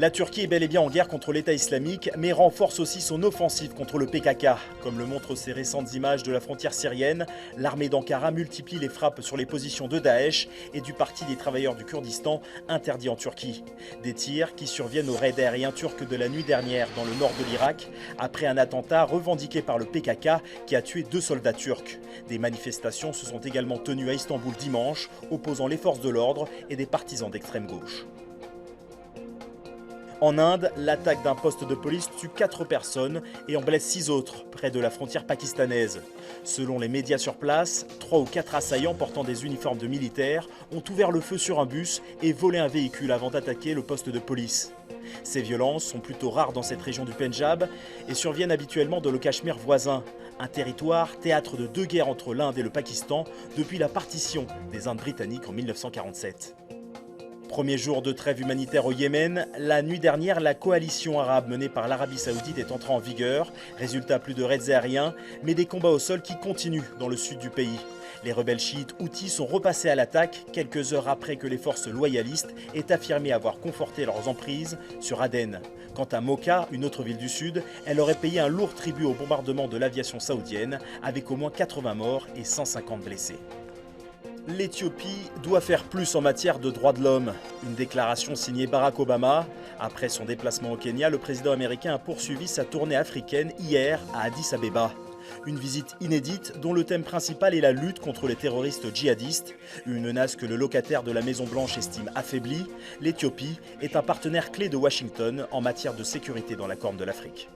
La Turquie est bel et bien en guerre contre l'État islamique, mais renforce aussi son offensive contre le PKK. Comme le montrent ces récentes images de la frontière syrienne, l'armée d'Ankara multiplie les frappes sur les positions de Daesh et du Parti des travailleurs du Kurdistan, interdit en Turquie. Des tirs qui surviennent au raid aérien turc de la nuit dernière dans le nord de l'Irak, après un attentat revendiqué par le PKK qui a tué 2 soldats turcs. Des manifestations se sont également tenues à Istanbul dimanche, opposant les forces de l'ordre et des partisans d'extrême gauche. En Inde, l'attaque d'un poste de police tue 4 personnes et en blesse 6 autres, près de la frontière pakistanaise. Selon les médias sur place, 3 ou 4 assaillants portant des uniformes de militaires ont ouvert le feu sur un bus et volé un véhicule avant d'attaquer le poste de police. Ces violences sont plutôt rares dans cette région du Pendjab et surviennent habituellement dans le Cachemire voisin, un territoire théâtre de 2 guerres entre l'Inde et le Pakistan depuis la partition des Indes britanniques en 1947. Premier jour de trêve humanitaire au Yémen, la nuit dernière, la coalition arabe menée par l'Arabie Saoudite est entrée en vigueur. Résultat, plus de raids aériens, mais des combats au sol qui continuent dans le sud du pays. Les rebelles chiites houthis sont repassés à l'attaque quelques heures après que les forces loyalistes aient affirmé avoir conforté leurs emprises sur Aden. Quant à Mocha, une autre ville du sud, elle aurait payé un lourd tribut au bombardement de l'aviation saoudienne, avec au moins 80 morts et 150 blessés. L'Éthiopie doit faire plus en matière de droits de l'homme. Une déclaration signée Barack Obama. Après son déplacement au Kenya, le président américain a poursuivi sa tournée africaine hier à Addis Abeba. Une visite inédite dont le thème principal est la lutte contre les terroristes djihadistes. Une menace que le locataire de la Maison-Blanche estime affaiblie. L'Éthiopie est un partenaire clé de Washington en matière de sécurité dans la Corne de l'Afrique.